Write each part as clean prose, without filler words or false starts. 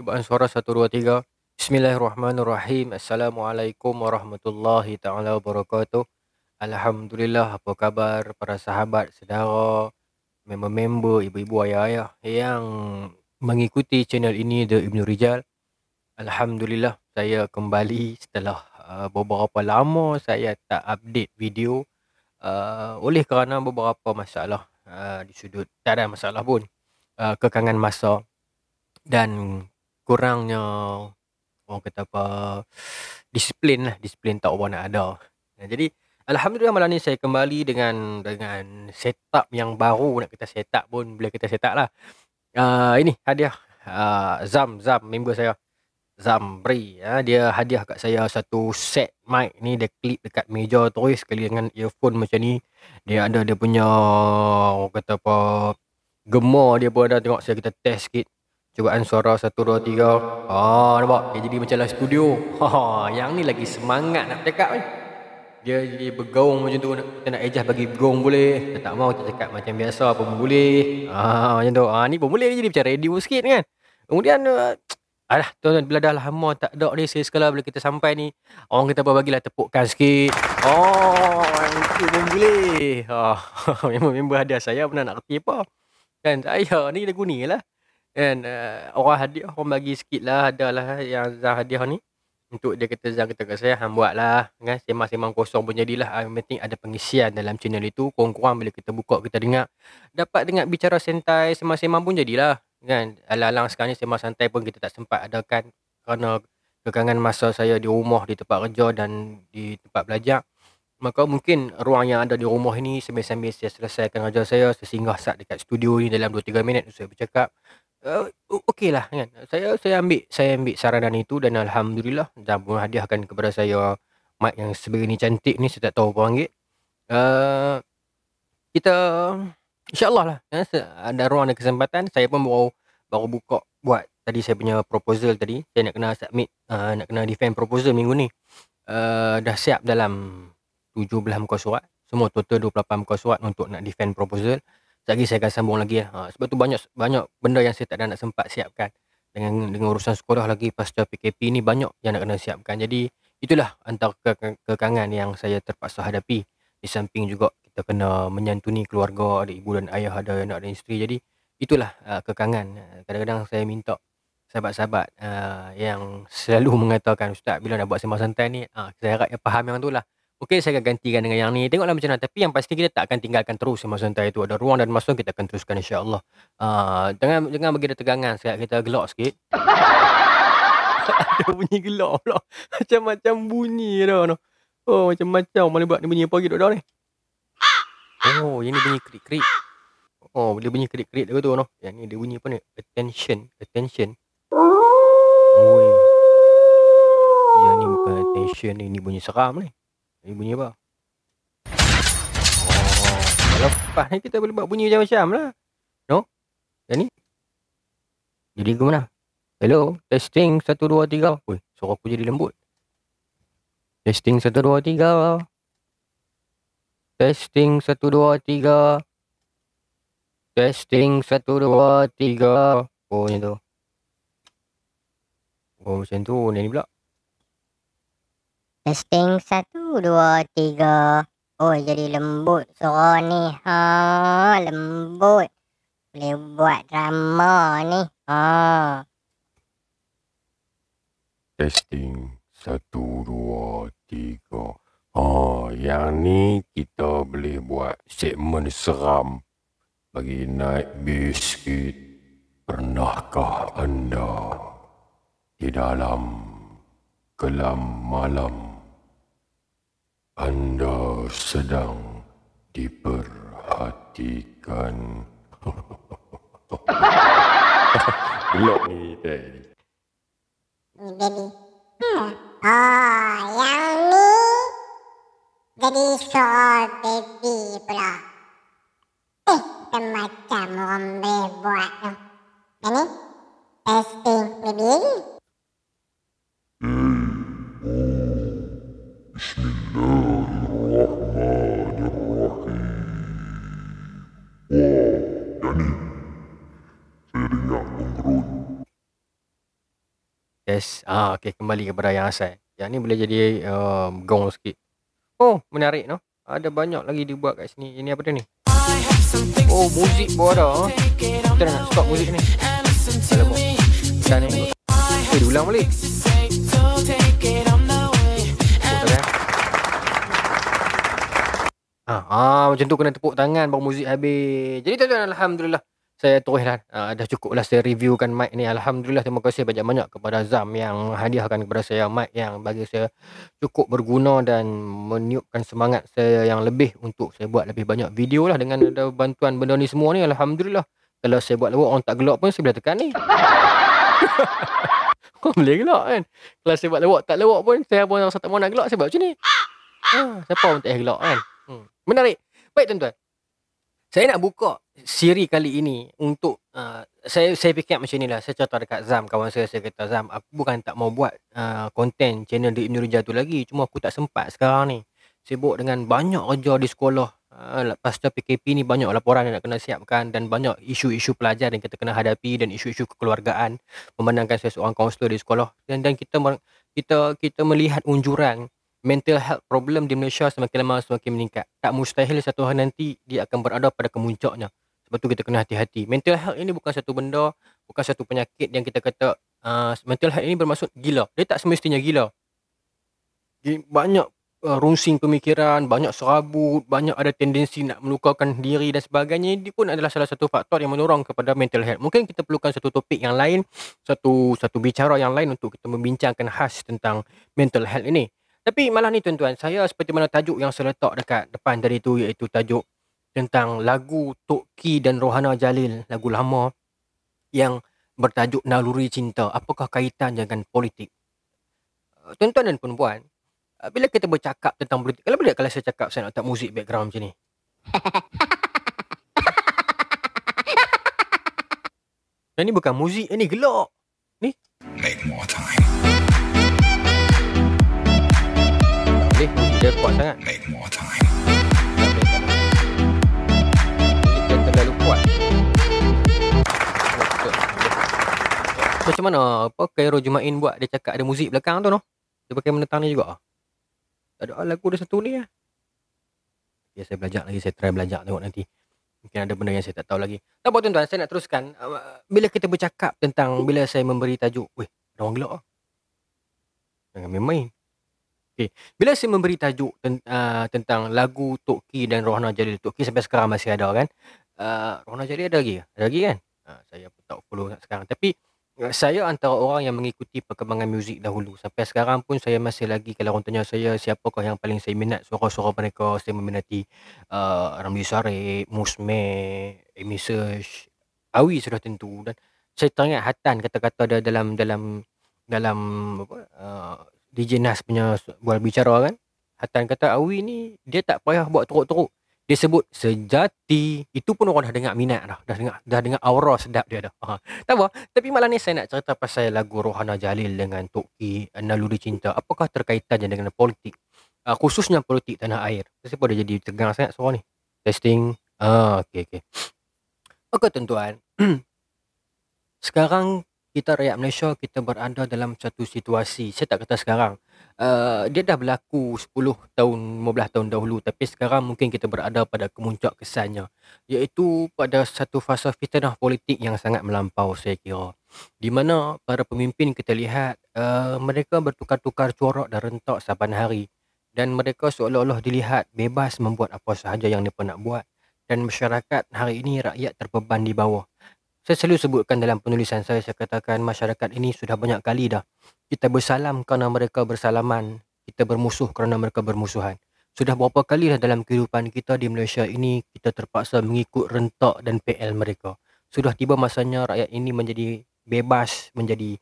Cubaan suara 1, 2, 3. Bismillahirrahmanirrahim. Assalamualaikum warahmatullahi taala wabarakatuh. Alhamdulillah, apa khabar para sahabat, saudara, member-member, ibu-ibu, ayah-ayah yang mengikuti channel ini The Ibnu Rijal. Alhamdulillah, saya kembali setelah beberapa lama saya tak update video oleh kerana beberapa masalah di sudut. Tak ada masalah pun. Kekangan masa dan kurangnya orang kata apa, disiplin tak apa nak ada. Jadi alhamdulillah malam ni saya kembali dengan setup yang baru, nak kita setup pun boleh kita setup lah. Ini hadiah Zam member saya, Zamri, dia hadiah kat saya satu set mic ni. Dia clip dekat meja terus sekali dengan earphone macam ni. Dia ada dia punya orang kata apa, gemar dia pun ada. Tengok saya kita test sikit. Cubaan suara 1, 2, 3. Nampak? Dia jadi macam live studio. Yang ni lagi semangat nak cakap ni. Dia jadi bergaung macam tu. Kita nak adjust bagi bergaung boleh. Kita tak mau kita cakap macam biasa pun boleh. Macam tu. Ni pun boleh jadi macam radio sikit kan. Kemudian tuan-tuan, bila dah lama tak ada ni, saya sekala bila kita sampai ni, orang kita bagilah tepukan sikit. Itu pun boleh. Member hadiah saya pernah nak kerti apa. Kan saya ni lagu ni lah. Dan orang hadiah, orang bagi sikit lah, adalah yang Zah hadiah ni. Untuk dia kata, Zah kata kat saya, hang buat lah kan, semang-semang kosong pun jadilah. Yang penting ada pengisian dalam channel itu. Kurang-kurang bila kita buka, kita dengar, dapat dengar bicara santai, semang-semang pun jadilah kan. Alang-alang sekarang ni semang santai pun kita tak sempat adakan kerana kekangan masa saya di rumah, di tempat kerja dan di tempat belajar. Maka mungkin ruang yang ada di rumah ini, sambil-sambil saya selesaikan kerja saya singgah sat dekat studio ni dalam 2-3 minit saya bercakap. Okey lah kan. Saya ambil saranan itu dan alhamdulillah Zam pun hadiahkan kepada saya mic yang sebegini cantik ni. Saya tak tahu berapa ringgit. Kita insya-Allah lah ada ruang dan kesempatan. Saya pun baru buka buat tadi saya punya proposal tadi. Saya nak kena submit, nak kena defend proposal minggu ni. Dah siap dalam 17 muka surat. Semua total 28 muka surat untuk nak defend proposal. Lagi saya akan sambung lagi lah. Sebab tu banyak benda yang saya tak ada nak sempat siapkan. Dengan urusan sekolah lagi pasca PKP ni, banyak yang nak kena siapkan. Jadi itulah antara kekangan yang saya terpaksa hadapi. Di samping juga kita kena menyantuni keluarga, ada ibu dan ayah, ada anak dan isteri. Jadi itulah kekangan. Kadang-kadang saya minta sahabat-sahabat yang selalu mengatakan, Ustaz bila nak buat sembang santai ni, saya harap yang faham yang tu lah. Okey, saya akan gantikan dengan yang ni. Tengoklah macam mana. Tapi yang pasti kita tak akan tinggalkan terus sembang santai itu. Ada ruang dan masa kita akan teruskan insya-Allah. Jangan bagi dia tegangan. Sekejap kita gelak sikit. Ada bunyi gelak pula. Macam-macam bunyi dah. Macam-macam. Mana buat ni bunyi apa lagi dok ni? Yang ni bunyi krik-krik. Dia bunyi krik-krik dah tu. Yang ni dia bunyi apa ni? Attention. Yang ni bukan attention ni. Ni bunyi seram ni. Ini bunyi apa? Kalau lepas ni kita boleh buat bunyi macam-macam lah. Yang ni. Jadi ke mana? Hello, testing 1, 2, 3. Suara aku jadi lembut. Testing 1, 2, 3. Testing 1, 2, 3. Testing 1, 2, 3. Macam tu. Macam tu. Ni pula. Testing 1, 2, 3. Jadi lembut suara ni. Lembut. Boleh buat drama ni. Testing 1, 2, 3. Yang ni kita boleh buat segmen seram. Bagi naik base sikit. Pernahkah anda di dalam kelam malam anda sedang diperhatikan? Gelap ni tadi. Jadi yang ni jadi soal baby pula. Macam orang boleh buat tu. Yang ni testing baby. Bismillahirrahmanirrahim. Yang ni saya dengar mengerut. Test. Okey, kembali kepada yang asal. Yang ni boleh jadi gong sikit. Oh, menarik no. Ada banyak lagi dibuat kat sini. Ini apa dia ni? Oh, muzik pun ada. Kita nak stop muzik ni. Alamak. Dah ni. Diulang balik. Oh, tak payah. Macam tu kena tepuk tangan baru muzik habis. Jadi tuan-tuan, alhamdulillah. Saya teruslah. Dah cukup lah saya reviewkan mic ni. Alhamdulillah, terima kasih banyak-banyak kepada Zam yang hadiahkan kepada saya mic yang bagi saya cukup berguna dan meniupkan semangat saya yang lebih untuk saya buat lebih banyak video lah dengan ada bantuan benda ni semua ni. Alhamdulillah. Kalau saya buat lawak orang tak gelak pun saya boleh tekan ni. Boleh gelak kan. Kalau saya buat lawak tak lawak pun saya pun rasa tak mahu nak gelak, saya buat macam ni. Siapa orang tak payah gelak kan. Menarik. Baik tuan-tuan. Saya nak buka siri kali ini untuk saya fikir macam ni lah. Saya cerita dekat Zam, kawan saya kata, Zam, aku bukan tak mau buat konten channel di Ibn Rujal tu lagi, cuma aku tak sempat sekarang ni. Sibuk dengan banyak kerja di sekolah. Lepas PKP ni banyak laporan yang nak kena siapkan dan banyak isu-isu pelajar yang kita kena hadapi dan isu-isu kekeluargaan memandangkan saya seorang kaunselor di sekolah dan kita melihat unjuran mental health problem di Malaysia semakin lama semakin meningkat. Tak mustahil satu hari nanti dia akan berada pada kemuncaknya. Sebab tu kita kena hati-hati. Mental health ini bukan satu benda, bukan satu penyakit yang kita kata mental health ini bermaksud gila. Dia tak semestinya gila. Banyak rungsing pemikiran, banyak serabut, banyak ada tendensi nak melukakan diri dan sebagainya. Ini pun adalah salah satu faktor yang mendorong kepada mental health. Mungkin kita perlukan satu topik yang lain, satu bicara yang lain untuk kita membincangkan khas tentang mental health ini. Tapi malah ni tuan-tuan, saya seperti mana tajuk yang saya letak dekat depan tadi tu, iaitu tajuk tentang lagu Tok Ki dan Rohana Jalil, lagu lama yang bertajuk Naluri Cinta. Apakah kaitan dengan politik? Tuan-tuan dan puan-puan, bila kita bercakap tentang politik, kalau saya cakap saya nak letak muzik background macam ni. Dan ni bukan muzik, ini gelak. Ni. Make more time. Muzik dia kuat sangat. Make more time. Muzik dia terlalu kuat. Macam mana Khairul Jumain buat, dia cakap ada muzik belakang tu no. Dia pakai menentang ni juga. Tak ada lagu dia satu ni lah. Ya, saya belajar lagi, saya try belajar tengok nanti. Mungkin ada benda yang saya tak tahu lagi. Tak apa tuan-tuan, saya nak teruskan. Bila kita bercakap tentang, bila saya memberi tajuk, weh, ada orang gelak lah. Jangan main-main. Okay. Bila saya memberi tajuk tentang lagu Tok Ki dan Rohana Jalil. Tok Ki sampai sekarang masih ada kan. Rohana Jalil ada lagi? Ada lagi kan? Saya pun tak follow sekarang. Tapi saya antara orang yang mengikuti perkembangan muzik dahulu. Sampai sekarang pun saya masih lagi, kalau orang tanya saya siapakah yang paling saya minat suara-suara mereka, saya meminati Ramli Sarip, Musme, Amy Search, Awi sudah tentu. Dan saya teringat Hatan kata-kata dia dalam apa, DJ Nas punya bual bicara kan. Hatan kata Awi ni dia tak payah buat teruk-teruk. Dia sebut sejati. Itu pun orang dah dengar minat dah. Dah dengar aura sedap dia dah. Tak apa. Tapi malam ni saya nak cerita pasal lagu Rohana Jalil dengan Tok Ki, Naluri Cinta. Apakah terkaitannya dengan politik? Khususnya politik tanah air. Kenapa dia jadi tegang sangat suara ni? Testing. Okay. Okey tuan-tuan. Sekarang kita rakyat Malaysia, kita berada dalam satu situasi, saya tak kata sekarang, dia dah berlaku 10 tahun, 15 tahun dahulu, tapi sekarang mungkin kita berada pada kemuncak kesannya, iaitu pada satu fasa fitnah politik yang sangat melampau saya kira, di mana para pemimpin kita lihat mereka bertukar-tukar corak dan rentak saban hari, dan mereka seolah-olah dilihat bebas membuat apa sahaja yang mereka nak buat, dan masyarakat hari ini rakyat terbeban di bawah. Saya selalu sebutkan dalam penulisan saya katakan masyarakat ini sudah banyak kali dah kita bersalam kerana mereka bersalaman, kita bermusuh kerana mereka bermusuhan. Sudah berapa kali dah dalam kehidupan kita di Malaysia ini kita terpaksa mengikut rentak dan PL mereka. Sudah tiba masanya rakyat ini menjadi bebas, menjadi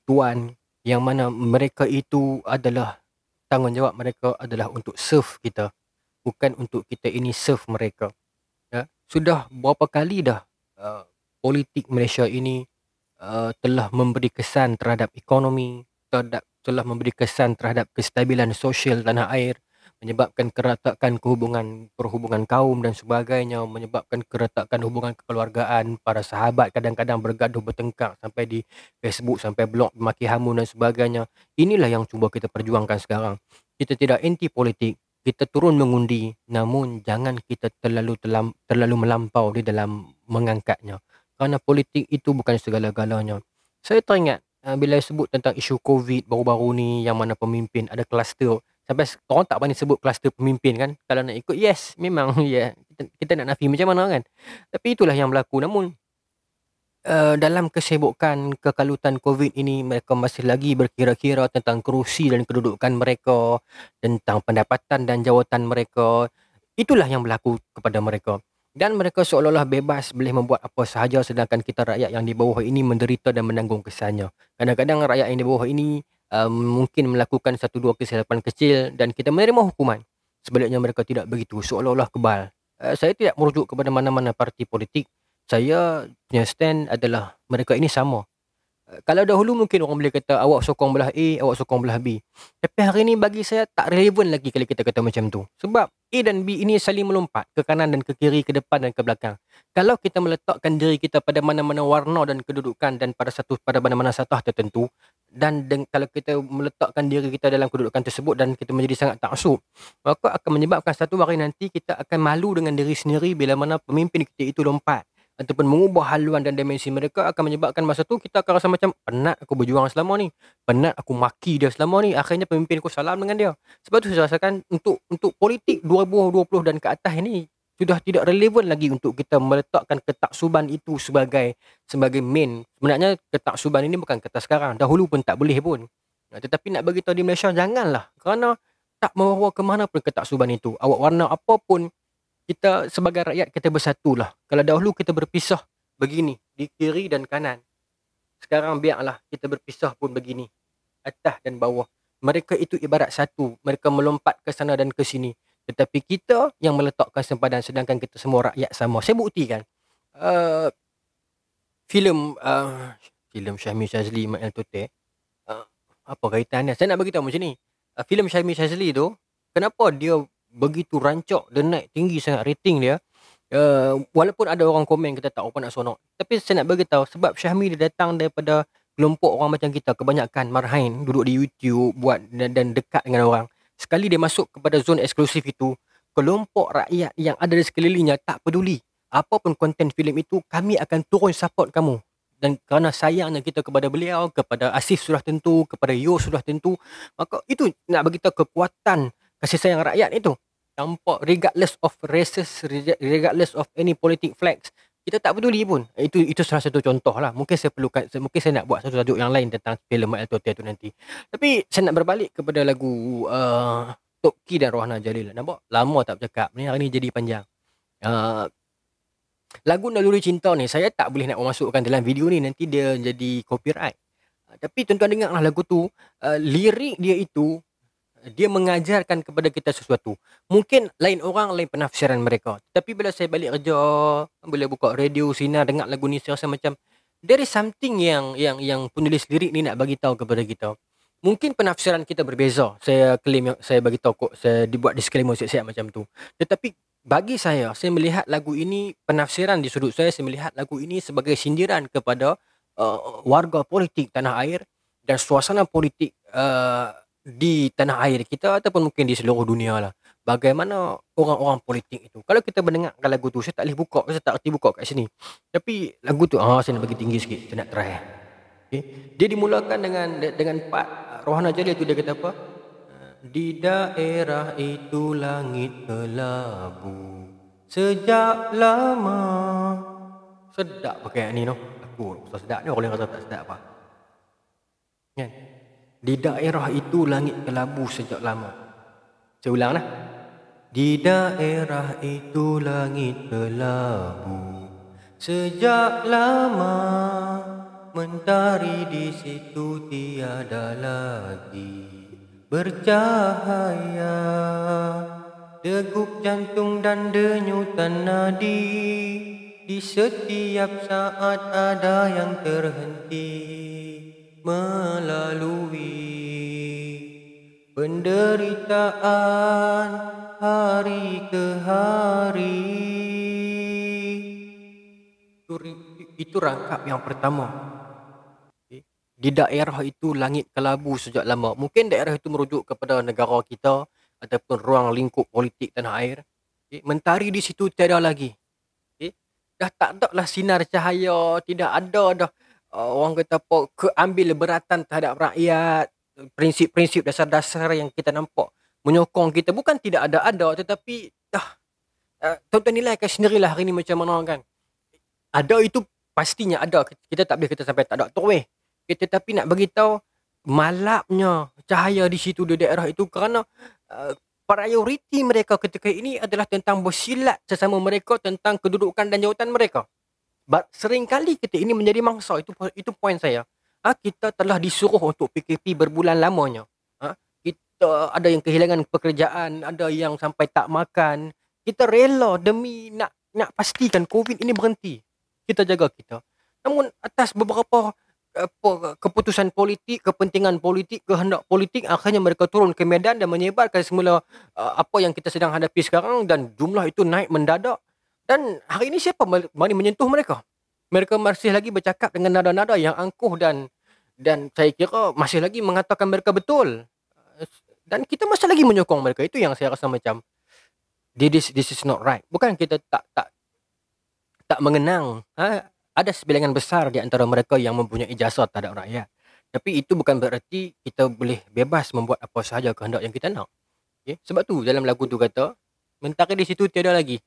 tuan, yang mana mereka itu adalah tanggungjawab mereka adalah untuk serve kita, bukan untuk kita ini serve mereka. Ya, sudah berapa kali dah politik Malaysia ini telah memberi kesan terhadap ekonomi, telah memberi kesan terhadap kestabilan sosial tanah air, menyebabkan keretakan perhubungan kaum dan sebagainya, menyebabkan keretakan hubungan kekeluargaan, para sahabat kadang-kadang bergaduh bertengkar sampai di Facebook, sampai blog, maki hamun dan sebagainya. Inilah yang cuba kita perjuangkan sekarang. Kita tidak anti politik, kita turun mengundi, namun jangan kita terlalu melampau di dalam mengangkatnya. Kerana politik itu bukan segala-galanya. Saya teringat bila sebut tentang isu COVID baru-baru ni, yang mana pemimpin ada kluster. Sampai orang tak berani sebut kluster pemimpin kan. Kalau nak ikut, yes, memang ya, kita nak nafi macam mana kan. Tapi itulah yang berlaku. Namun dalam kesibukan kekalutan COVID ini, mereka masih lagi berkira-kira tentang kerusi dan kedudukan mereka, tentang pendapatan dan jawatan mereka. Itulah yang berlaku kepada mereka. Dan mereka seolah-olah bebas boleh membuat apa sahaja, sedangkan kita rakyat yang di bawah ini menderita dan menanggung kesannya. Kadang-kadang rakyat yang di bawah ini mungkin melakukan satu dua kesilapan kecil dan kita menerima hukuman. Sebaliknya mereka tidak begitu, seolah-olah kebal. Saya tidak merujuk kepada mana-mana parti politik. Saya punya stand adalah mereka ini sama. Kalau dahulu mungkin orang boleh kata awak sokong belah A, awak sokong belah B. Tapi hari ini bagi saya tak relevan lagi kalau kita kata macam tu. Sebab A dan B ini saling melompat ke kanan dan ke kiri, ke depan dan ke belakang. Kalau kita meletakkan diri kita pada mana-mana warna dan kedudukan dan pada mana-mana satah tertentu, dan kalau kita meletakkan diri kita dalam kedudukan tersebut dan kita menjadi sangat taksub, maka akan menyebabkan satu hari nanti kita akan malu dengan diri sendiri bila mana pemimpin kita itu lompat ataupun mengubah haluan dan dimensi mereka, akan menyebabkan masa tu kita akan rasa macam penat aku berjuang selama ni, penat aku maki dia selama ni, akhirnya pemimpin aku salam dengan dia. Sebab tu saya rasakan untuk politik 2020 dan ke atas ini sudah tidak relevan lagi untuk kita meletakkan ketaksuban itu sebagai main. Sebenarnya ketaksuban ini bukan kata sekarang, dahulu pun tak boleh pun. Tetapi nak bagi tahu di Malaysia, janganlah, kerana tak membawa ke mana pun ketaksuban itu. Awak warna apapun, kita sebagai rakyat kita bersatulah. Kalau dahulu kita berpisah begini di kiri dan kanan, sekarang biarlah kita berpisah pun begini, atas dan bawah. Mereka itu ibarat satu, mereka melompat ke sana dan ke sini, tetapi kita yang meletakkan sempadan, sedangkan kita semua rakyat sama. Saya buktikan filem Syahmi Shazli Mael Tote. Apa kaitannya? Saya nak bagi tahu macam ni. Filem Syahmi Shazli tu, kenapa dia begitu rancak dan naik tinggi sangat rating dia? Walaupun ada orang komen kita tak apa nak sonok, tapi saya nak bagi tahu sebab Syahmi dia datang daripada kelompok orang macam kita, kebanyakan marhain, duduk di YouTube buat dan dekat dengan orang. Sekali dia masuk kepada zon eksklusif itu, kelompok rakyat yang ada di sekelilingnya tak peduli apapun konten filem itu, kami akan turun support kamu. Dan kerana sayangnya kita kepada beliau, kepada Asif sudah tentu, kepada Yo sudah tentu, maka itu nak bagi tahu kekuatan kasih sayang rakyat itu. Nampak, regardless of races, regardless of any politic flags, kita tak peduli pun. Itu salah satu contoh lah. Mungkin saya nak buat satu tajuk yang lain tentang filem Mael Tote tu nanti. Tapi saya nak berbalik kepada lagu Tok Ki dan Rohana Jalil. Nampak? Lama tak bercakap. Ni hari ni jadi panjang. Lagu Naluri Cinta ni saya tak boleh nak masukkan dalam video ni, nanti dia jadi copyright. Tapi tuan-tuan dengarlah lagu tu. Lirik dia itu, dia mengajarkan kepada kita sesuatu. Mungkin lain orang, lain penafsiran mereka. Tapi bila saya balik kerja, bila buka radio, sinar, dengar lagu ni, saya rasa macam there is something yang penulis lirik ni nak bagi tahu kepada kita. Mungkin penafsiran kita berbeza. Saya claim, saya bagi tahu kok, saya dibuat disclaimer siap-siap macam tu. Tetapi bagi saya melihat lagu ini, penafsiran di sudut saya melihat lagu ini sebagai sindiran kepada warga politik tanah air dan suasana politik di tanah air kita ataupun mungkin di seluruh dunia lah. Bagaimana orang-orang politik itu. Kalau kita mendengarkan lagu tu, saya tak boleh buka, saya tak erti buka kat sini. Tapi lagu tu saya nak bagi tinggi sikit, saya nak try. Okay. Dia dimulakan dengan part Rohana Jalil tu, dia kata apa? Di daerah itu langit kelabu sejak lama. Sedap pakai ni no. Aku rasa sedap ni, orang lain rasa tak sedap apa. Kan? Di daerah itu langit kelabu sejak lama. Saya ulang lah. Di daerah itu langit kelabu sejak lama, mentari di situ tiada lagi bercahaya, degup jantung dan denyutan nadi, di setiap saat ada yang terhenti melalui penderitaan hari ke hari. Itu rangkap yang pertama. Di daerah itu langit kelabu sejak lama. Mungkin daerah itu merujuk kepada negara kita ataupun ruang lingkup politik tanah air. Mentari di situ tiada lagi. Dah tak ada lah sinar cahaya, tidak ada dah orang kata apa, keambil beratan terhadap rakyat, prinsip-prinsip dasar-dasar yang kita nampak menyokong kita. Bukan tidak ada, tetapi dah tuan-tuan nilaikan sendirilah hari ni macam mana kan. Ada itu pastinya ada. Kita tak boleh kata sampai tak ada terweh. Tetapi nak bagi tahu malapnya cahaya di situ di daerah itu kerana prioriti mereka ketika ini adalah tentang bersilat sesama mereka tentang kedudukan dan jawatan mereka. Seringkali ketika ini menjadi mangsa. Itu poin saya. Kita telah disuruh untuk PKP berbulan lamanya. Kita ada yang kehilangan pekerjaan, ada yang sampai tak makan. Kita rela demi nak pastikan COVID ini berhenti. Kita jaga kita. Namun atas beberapa keputusan politik, kepentingan politik, kehendak politik, akhirnya mereka turun ke medan dan menyebarkan semula apa yang kita sedang hadapi sekarang, dan jumlah itu naik mendadak. Dan hari ini siapa berani menyentuh mereka? Mereka masih lagi bercakap dengan nada-nada yang angkuh dan saya kira masih lagi mengatakan mereka betul. Dan kita masih lagi menyokong mereka. Itu yang saya rasa macam this is not right. Bukan kita tak mengenang. Ada sebilangan besar di antara mereka yang mempunyai ijazah terhadap rakyat. Tapi itu bukan bererti kita boleh bebas membuat apa sahaja kehendak yang kita nak. Okay? Sebab tu dalam lagu tu kata, mentari di situ tiada lagi.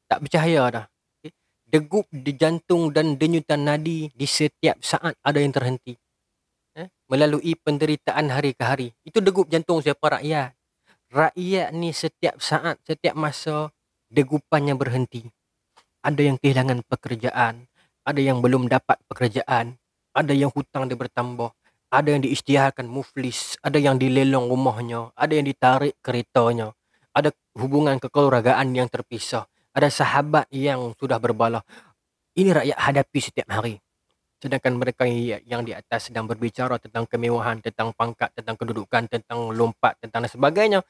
Tak bercahaya dah. Okay? Degup di jantung dan denyutan nadi di setiap saat ada yang terhenti. Melalui penderitaan hari ke hari. Itu degup jantung siapa? Rakyat. Rakyat ni setiap saat, setiap masa degupannya berhenti. Ada yang kehilangan pekerjaan. Ada yang belum dapat pekerjaan. Ada yang hutang dia bertambah. Ada yang diisytiharkan muflis. Ada yang dilelong rumahnya. Ada yang ditarik keretanya. Ada hubungan kekeluargaan yang terpisah. Ada sahabat yang sudah berbalah. Ini rakyat hadapi setiap hari. Sedangkan mereka yang di atas sedang berbicara tentang kemewahan, tentang pangkat, tentang kedudukan, tentang lompat, tentang dan sebagainya.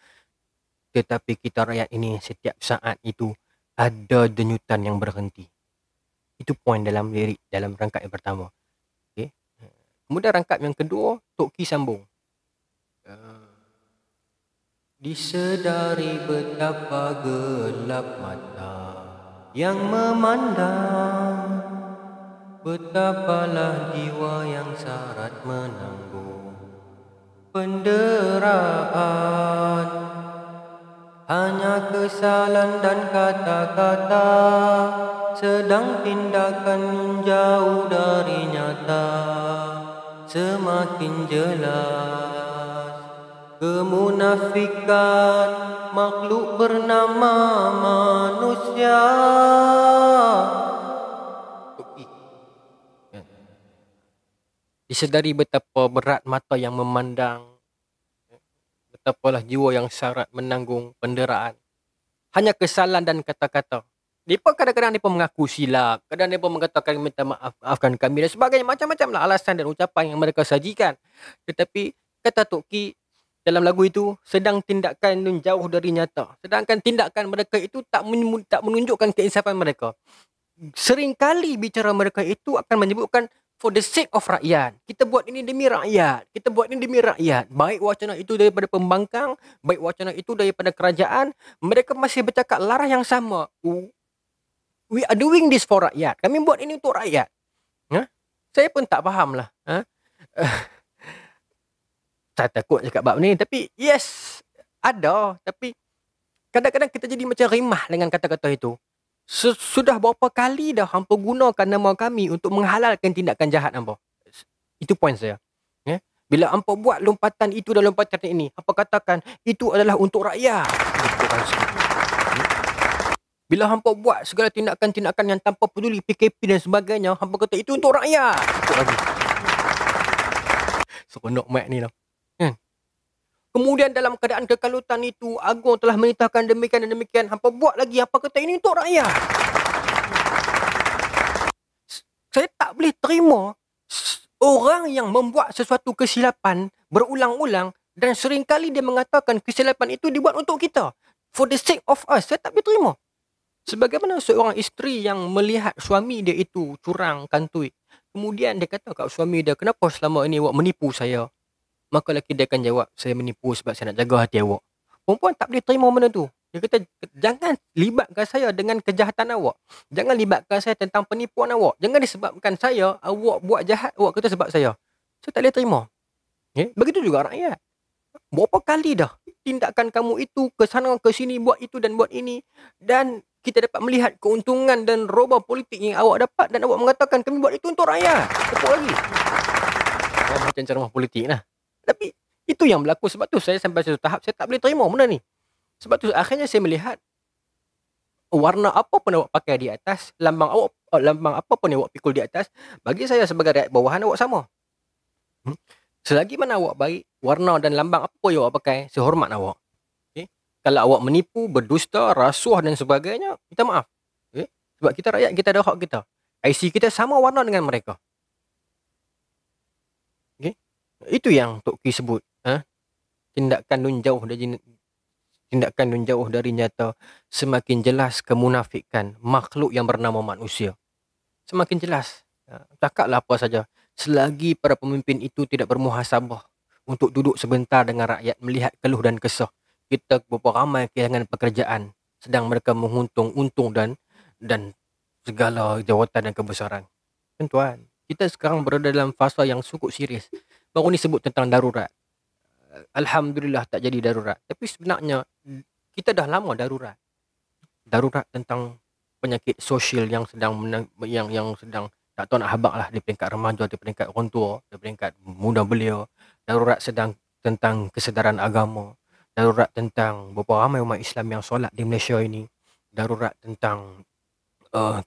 Tetapi kita rakyat ini setiap saat itu ada denyutan yang berhenti. Itu poin dalam lirik, dalam rangkap yang pertama. Okay. Kemudian rangkap yang kedua, Tok Ki sambung. Disedari betapa gelap mata yang memandang, betapalah jiwa yang syarat menanggung penderaan. Hanya kesalahan dan kata-kata, sedang tindakan jauh dari nyata. Semakin jelas kemunafikan makhluk bernama manusia. Disedari betapa berat mata yang memandang, betapalah jiwa yang syarat menanggung penderaan. Hanya kesalahan dan kata-kata. Mereka kadang-kadang mereka mengaku silap. Kadang mereka mengatakan minta maafkan kami dan sebagainya. Macam-macam lah alasan dan ucapan yang mereka sajikan. Tetapi kata Tok Ki dalam lagu itu, sedang tindakan jauh dari nyata. Sedangkan tindakan mereka itu tak menunjukkan keinsafan mereka. Seringkali bicara mereka itu akan menyebutkan for the sake of rakyat. Kita buat ini demi rakyat. Kita buat ini demi rakyat. Baik wacana itu daripada pembangkang, baik wacana itu daripada kerajaan, mereka masih bercakap larah yang sama. We are doing this for rakyat. Kami buat ini untuk rakyat. Saya pun tak faham lah. Saya takut cakap bab ni. Tapi yes, ada. Tapi kadang-kadang kita jadi macam rimah dengan kata-kata itu. Sudah berapa kali dah hampa gunakan nama kami untuk menghalalkan tindakan jahat hampa. Itu poin saya. Bila hampa buat lompatan itu dan lompatan ini, hampa katakan itu adalah untuk rakyat. Bila hampa buat segala tindakan-tindakan yang tanpa peduli PKP dan sebagainya, hampa kata itu untuk rakyat. Itu lagi. Seronok mic ni lah. Kemudian dalam keadaan kekalutan itu, Agong telah menitahkan demikian dan demikian. Hampa buat lagi, hampa kata ini untuk rakyat. Saya tak boleh terima orang yang membuat sesuatu kesilapan berulang-ulang, Dan seringkali dia mengatakan kesilapan itu dibuat untuk kita. For the sake of us. Saya tak boleh terima. Sebagaimana seorang isteri yang melihat suami dia itu curang, kantoi. Kemudian dia kata kat suami dia, kenapa selama ini awak menipu saya? Maka lelaki dia akan jawab, saya menipu sebab saya nak jaga hati awak. Perempuan tak boleh terima benda tu. Dia kata, jangan libatkan saya dengan kejahatan awak. Jangan libatkan saya tentang penipuan awak. Jangan disebabkan saya, awak buat jahat, awak kata sebab saya. Saya tak boleh terima. Begitu juga rakyat. Berapa kali dah tindakan kamu itu ke sana ke sini, buat itu dan buat ini, dan kita dapat melihat keuntungan dan roba politik yang awak dapat, dan awak mengatakan kami buat itu untuk rakyat. Apa lagi? Macam ceramah politik lah. Tapi itu yang berlaku. Sebab tu saya sampai satu tahap saya tak boleh terima benda ni. Sebab tu akhirnya saya melihat warna apa pun awak pakai di atas, lambang apa pun yang awak pikul di atas, bagi saya sebagai rakyat bawahan awak sama. Selagi mana awak baik, warna dan lambang apa pun yang awak pakai, saya hormat awak. Kalau awak menipu, berdusta, rasuah dan sebagainya, minta maaf. Sebab kita rakyat, kita ada hak kita. IC kita sama warna dengan mereka. Itu yang Tok Ki sebut. Tindakan nun jauh dari nyata, semakin jelas kemunafikan makhluk yang bernama manusia. Semakin jelas. Cakaplah apa saja. Selagi para pemimpin itu tidak bermuhasabah untuk duduk sebentar dengan rakyat, melihat keluh dan kesah, kita berapa ramai kehilangan pekerjaan, sedang mereka menguntung untung dan segala jawatan dan kebesaran. Tuan, kita sekarang berada dalam fasa yang cukup serius. Baru ni sebut tentang darurat. Alhamdulillah tak jadi darurat. Tapi sebenarnya kita dah lama darurat. Darurat tentang penyakit sosial yang sedang yang sedang tak tahu nak habaq lah, di peringkat remaja, di peringkat orang tua, di peringkat muda belia. Darurat sedang tentang kesedaran agama. Darurat tentang berapa ramai umat Islam yang solat di Malaysia ini. Darurat tentang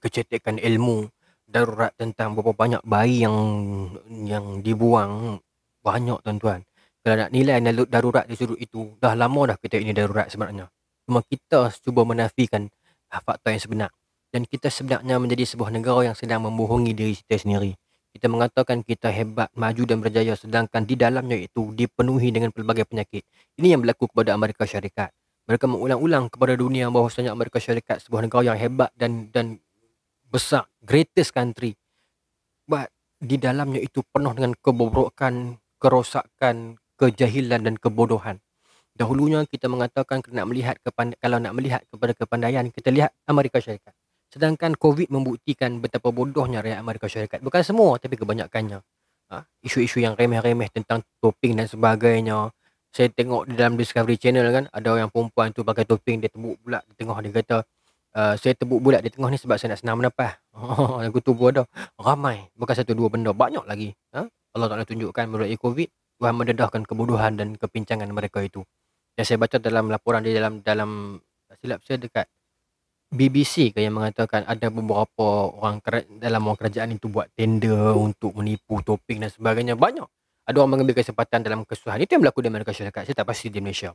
kecerdikan ilmu. Darurat tentang berapa banyak bayi yang dibuang. Banyak tuan-tuan. Kalau nak nilai darurat di sudut itu, dah lama dah kita ini darurat sebenarnya. Cuma kita cuba menafikan fakta yang sebenar. Dan kita sebenarnya menjadi sebuah negara yang sedang membohongi diri kita sendiri. Kita mengatakan kita hebat, maju dan berjaya, sedangkan di dalamnya itu dipenuhi dengan pelbagai penyakit. Ini yang berlaku kepada Amerika Syarikat. Mereka mengulang-ulang kepada dunia bahawasanya Amerika Syarikat sebuah negara yang hebat dan besar, greatest country. But di dalamnya itu penuh dengan kebobrokan, kerosakan, kejahilan dan kebodohan. Dahulunya kita mengatakan kalau nak melihat kepada kepandaian, kita lihat Amerika Syarikat. Sedangkan COVID membuktikan betapa bodohnya rakyat Amerika Syarikat. Bukan semua, tapi kebanyakannya. Isu-isu yang remeh-remeh tentang toping dan sebagainya. Saya tengok di dalam Discovery Channel kan, ada yang perempuan tu pakai toping, dia tebuk bulat di tengah, dia kata, saya tebuk bulat di tengah ni sebab saya nak senang menapah. Lagu tu pun ada. Ramai. Bukan satu dua benda. Banyak lagi. Allah Ta'ala tunjukkan melalui COVID, Tuhan mendedahkan kebodohan dan kepincangan mereka itu. Dan saya baca dalam laporan di dalam silap saya dekat BBC yang mengatakan ada beberapa orang dalam orang kerajaan itu buat tender untuk menipu toping dan sebagainya. Banyak. Ada orang mengambil kesempatan dalam kesusahan. Itu yang berlaku di Amerika Syarikat. Saya tak pasti di Malaysia.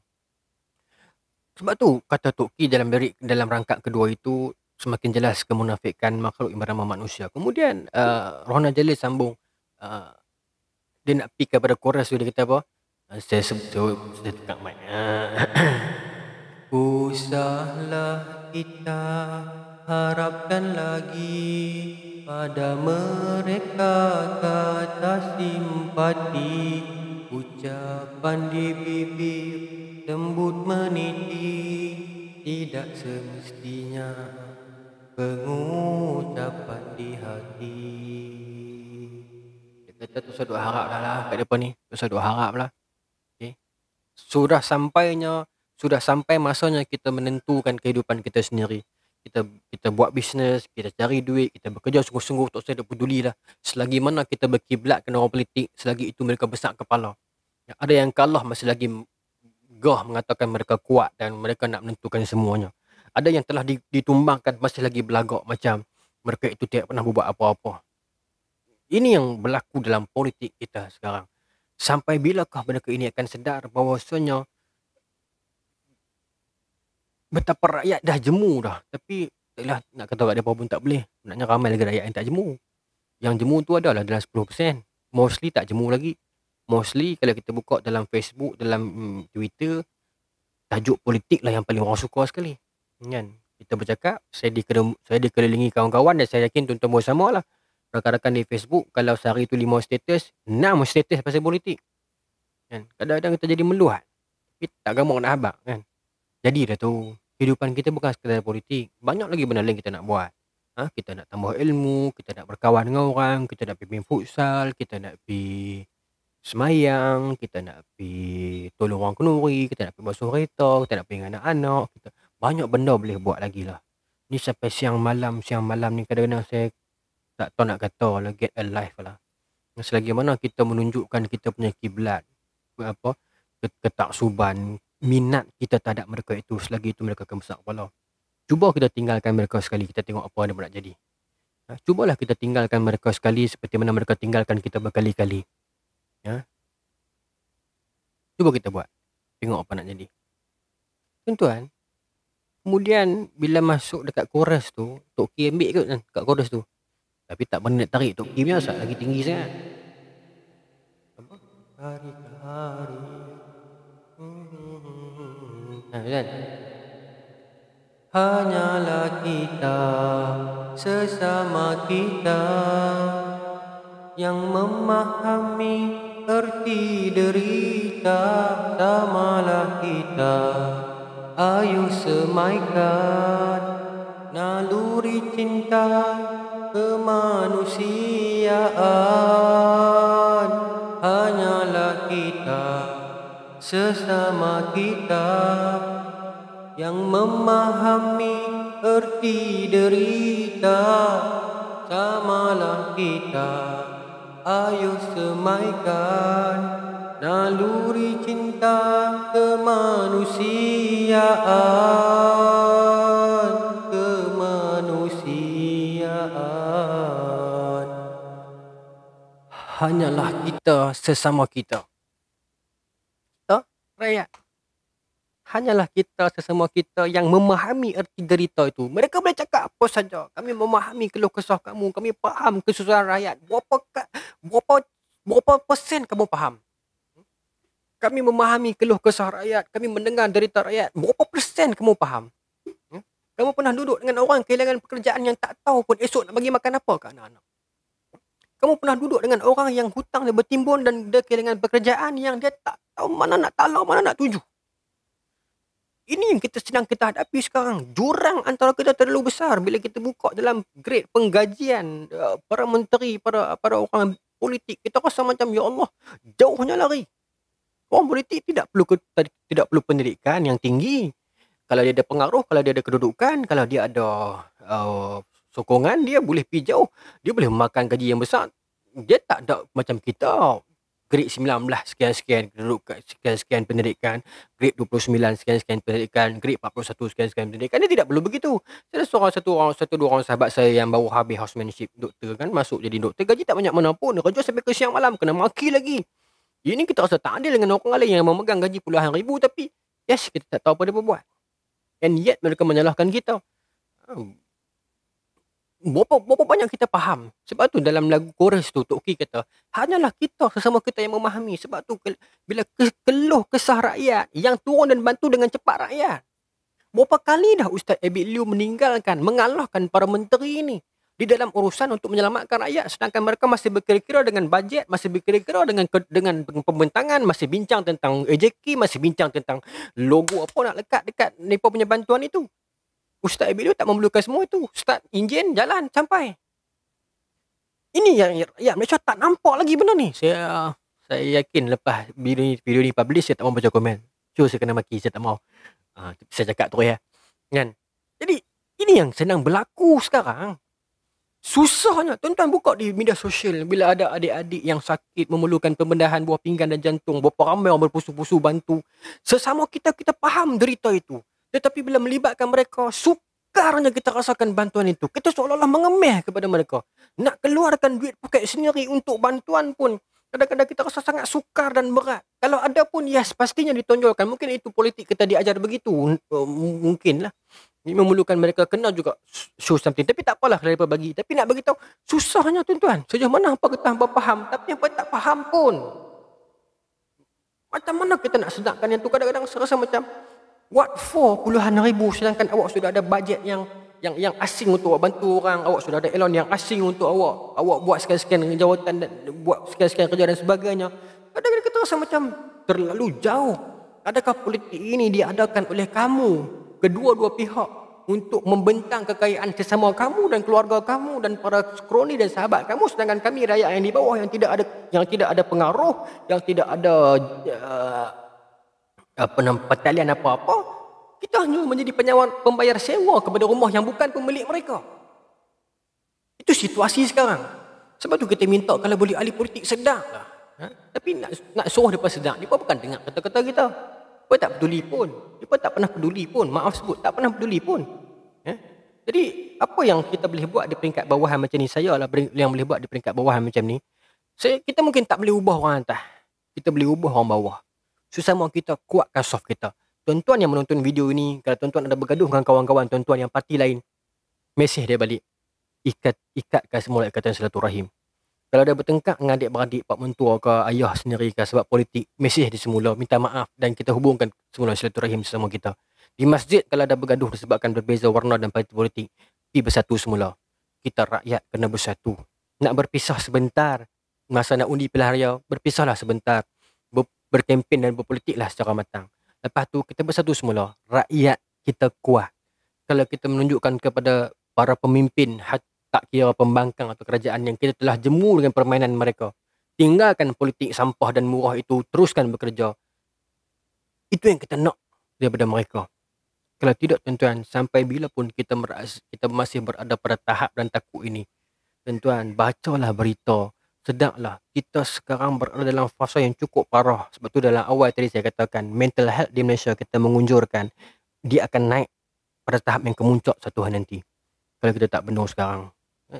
Sebab tu kata Tok Ki dalam rangkap kedua itu, semakin jelas kemunafikan makhluk yang bernama manusia. Kemudian Rohana Jalil sambung, dia nak pergi kepada chorus tu, dia kata apa? Saya tukar mic. Usahlah kita harapkan lagi pada mereka kata simpati, ucapan di bibir lembut meniti, tidak semestinya pengucapan di hati. Dia kata tu saya duk harap dah lah kat depan ni. Tu saya duk harap lah. Sudah sampai masanya kita menentukan kehidupan kita sendiri. Kita buat bisnes, kita cari duit, kita bekerja sungguh-sungguh, tak saya tak peduli lah. Selagi mana kita berkiblatkan orang politik, selagi itu mereka besar kepala. Ada yang kalah masih lagi gah mengatakan mereka kuat dan mereka nak menentukan semuanya. Ada yang telah ditumbangkan masih lagi belagak macam mereka itu tidak pernah buat apa-apa. Ini yang berlaku dalam politik kita sekarang. Sampai bilakah mereka ini akan sedar bahawasanya betapa rakyat dah jemu dah. Tapi taklah nak kata kat mereka pun tak boleh. Sebenarnya ramai lagi rakyat yang tak jemu. Yang jemu tu adalah dalam 10%. Mostly tak jemu lagi. mostly kalau kita buka dalam Facebook, dalam Twitter, tajuk politik lah yang paling orang suka sekali. Kan? Kita bercakap, saya dikelilingi kawan-kawan dan saya yakin tuan-tuan pun sama lah. Rakan-rakan di Facebook, kalau sehari tu 5 status, 6 status pasal politik. Kan? Kadang-kadang kita jadi meluat. Tapi tak gamak nak habaq kan. Jadi dah tu, kehidupan kita bukan sekadar politik. Banyak lagi benda lain kita nak buat. Kita nak tambah ilmu, kita nak berkawan dengan orang, kita nak pergi main futsal, kita nak pergi semayang, kita nak pergi tolong orang kenduri, kita nak pergi basuh kereta, kita nak pergi dengan anak-anak. Banyak benda boleh buat lagi lah. Ni sampai siang malam ni kadang-kadang saya tak tahu nak kata lah, get alive lah. Selagi mana kita menunjukkan kita punya kiblat, ketaksuban, minat kita terhadap mereka itu, selagi itu mereka akan besar kepala. Cuba kita tinggalkan mereka sekali, kita tengok apa yang nak jadi. Cubalah kita tinggalkan mereka sekali seperti mana mereka tinggalkan kita berkali-kali. Cuba kita buat. Tengok apa nak jadi. Tuan-tuan, kemudian bila masuk dekat chorus tu, Tok Ki ambil kot kan kat chorus tu. Tapi tak pernah nak tarik. Tok Ki punya asal lagi tinggi sangat. Apa? Hari ke hari. Kan? Hanyalah kita, sesama kita, yang memahami erti derita. Samalah kita, ayo semaikan naluri cinta kemanusiaan. Hanyalah kita, sesama kita, yang memahami erti derita. Samalah kita, ayo semaikan naluri cinta kemanusiaan. Kemanusiaan. Hanyalah kita, sesama kita. Kita, rakyat. Hanyalah kita, sesama kita, yang memahami erti derita itu. Mereka boleh cakap apa saja. Kami memahami keluh kesah kamu. Kami faham kesusahan rakyat. Berapa persen kamu faham? Kami memahami keluh kesah rakyat. Kami mendengar derita rakyat. Berapa persen kamu faham? Kamu pernah duduk dengan orang kehilangan pekerjaan yang tak tahu pun esok nak bagi makan apa ke anak-anak? Kamu pernah duduk dengan orang yang hutang dia bertimbun dan dia kehilangan pekerjaan yang dia tak tahu mana nak talau, mana nak tuju? Ini yang sedang kita hadapi sekarang. Jurang antara kita terlalu besar bila kita buka dalam grade penggajian para menteri, para orang politik. Kita rasa macam, ya Allah, jauhnya lari. Orang politik tidak perlu pendidikan yang tinggi. Kalau dia ada pengaruh, kalau dia ada kedudukan, kalau dia ada sokongan, dia boleh pergi jauh. Dia boleh memakan gaji yang besar. Dia tak ada macam kita. Grade 19 sekian-sekian kedudukan, sekian-sekian pendidikan, grade 29 sekian-sekian pendidikan, grade 41 sekian-sekian pendidikan. Dia tidak perlu begitu. Saya ada satu dua orang sahabat saya yang baru habis housemanship doktor kan, masuk jadi doktor, gaji tak banyak mana pun, kerja sampai ke siang malam, kena maki lagi. Ini kita rasa tak adil dengan orang lain yang memegang gaji puluhan ribu, tapi yes, kita tak tahu apa dia buat. And yet mereka menyalahkan kita. Berapa banyak kita faham. Sebab tu dalam lagu chorus tu Tok Ki kata, hanyalah kita, sesama kita yang memahami. Sebab tu bila keluh kesah rakyat, yang turun dan bantu dengan cepat rakyat. Berapa kali dah Ustaz Abid Liu mengalahkan para menteri ini di dalam urusan untuk menyelamatkan rakyat, sedangkan mereka masih berkira-kira dengan bajet, masih berkira-kira dengan pembentangan, masih bincang tentang AJK, masih bincang tentang logo apa nak lekat dekat mereka punya bantuan itu. Ustaz Abid Liu tak memerlukan semua itu. Start enjin, jalan, sampai. Ini yang rakyat Malaysia tak nampak lagi benda ni. Saya yakin lepas video ni publish, saya tak mau baca komen. Cuma saya kena maki, saya tak mau. Saya cakap terus ya. Kan? Jadi, ini yang sedang berlaku sekarang. Susahnya. Tuan-tuan buka di media sosial. Bila ada adik-adik yang sakit, memerlukan pembedahan buah pinggan dan jantung. Berapa ramai orang berpusu-pusu bantu. Sesama kita faham derita itu. Tetapi bila melibatkan mereka, sukarnya kita rasakan bantuan itu. Kita seolah-olah mengemeh kepada mereka. Nak keluarkan duit poket sendiri untuk bantuan pun, kadang-kadang kita rasa sangat sukar dan berat. Kalau ada pun, yes, pastinya ditonjolkan. Mungkin itu politik kita diajar begitu. Mungkinlah. Ini memerlukan mereka kena juga show something. Tapi tak apalah kalau mereka bagi. Tapi nak beritahu, susahnya tuan-tuan. Sejauh mana hampa kata hampa faham. Tapi hampa tak faham pun. Macam mana kita nak sedangkan yang tu? Kadang-kadang saya rasa macam what for puluhan ribu sedangkan awak sudah ada bajet yang asing untuk awak bantu orang, awak sudah ada elon yang asing untuk awak buat sekian-sekian jawatan dan buat sekian-sekian kerja dan sebagainya. Kadang-kadang kita rasa macam terlalu jauh. Adakah politik ini diadakan oleh kamu, kedua-dua pihak, untuk membentang kekayaan sesama kamu dan keluarga kamu dan para kroni dan sahabat kamu, sedangkan kami rakyat yang di bawah yang tidak ada pengaruh, yang tidak ada pertalian apa-apa, kita hanya menjadi pembayar sewa kepada rumah yang bukan pemilik mereka. Itu situasi sekarang. Sebab tu kita minta kalau boleh ahli politik sedar lah. Tapi nak suruh mereka sedar, mereka bukan dengar kata-kata kita. Mereka tak peduli pun. Mereka tak pernah peduli pun. Maaf sebut, tak pernah peduli pun. Jadi apa yang kita boleh buat di peringkat bawahan macam ni, saya lah yang boleh buat di peringkat bawahan macam ni, kita mungkin tak boleh ubah orang atas, kita boleh ubah orang bawah. Sesama kita kuatkan soft kita. Tuan-tuan yang menonton video ini, kalau tuan-tuan ada bergaduh dengan kawan-kawan tuan-tuan yang parti lain, mesej dia balik. Ikatkan semula ikatan silaturahim. Kalau ada bertengkar dengan adik-beradik, pak mentua ke ayah sendiri ke sebab politik, mesej dia semula, minta maaf dan kita hubungkan semula silaturahim sesama kita. Di masjid kalau ada bergaduh disebabkan berbeza warna dan parti politik, pergi bersatu semula. Kita rakyat kena bersatu. Nak berpisah sebentar, masa nak undi pilihan raya, berpisahlah sebentar. Berkempen dan berpolitiklah secara matang. Lepas tu kita bersatu semula. Rakyat kita kuat. Kalau kita menunjukkan kepada para pemimpin, tak kira pembangkang atau kerajaan, yang kita telah jemu dengan permainan mereka, tinggalkan politik sampah dan murah itu, teruskan bekerja. Itu yang kita nak daripada mereka. Kalau tidak tuan-tuan, sampai bila pun kita masih berada pada tahap dan takut ini, tuan-tuan, bacalah berita. Sedanglah kita sekarang berada dalam fasa yang cukup parah. Sebab tu dalam awal tadi saya katakan, mental health di Malaysia kita mengunjurkan dia akan naik pada tahap yang kemuncak satu hari nanti. Kalau kita tak benar sekarang.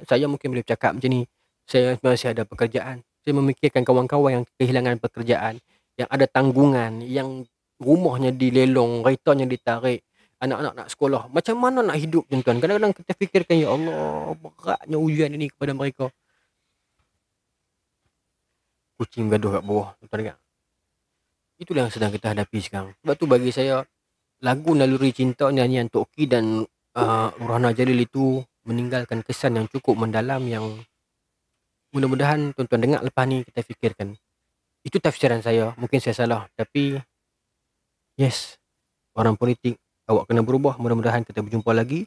Saya mungkin boleh cakap macam ni, saya masih ada pekerjaan. Saya memikirkan kawan-kawan yang kehilangan pekerjaan, yang ada tanggungan, yang rumahnya dilelong, reitanya ditarik, anak-anak nak sekolah. Macam mana nak hidup tuan-tuan? Kadang-kadang kita fikirkan, ya Allah, beratnya ujian ini kepada mereka. Kucing bergaduh kat bawah, tuan-tuan dengar. Itulah yang sedang kita hadapi sekarang. Sebab tu bagi saya, lagu Naluri Cinta nyanyian Tok Ki dan Urhana Jalil itu meninggalkan kesan yang cukup mendalam, yang mudah-mudahan tuan-tuan dengar lepas ni kita fikirkan. Itu tafsiran saya, mungkin saya salah, tapi yes, orang politik, awak kena berubah. Mudah-mudahan kita berjumpa lagi.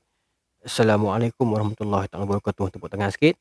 Assalamualaikum warahmatullahi wabarakatuh. Tepuk tangan sikit.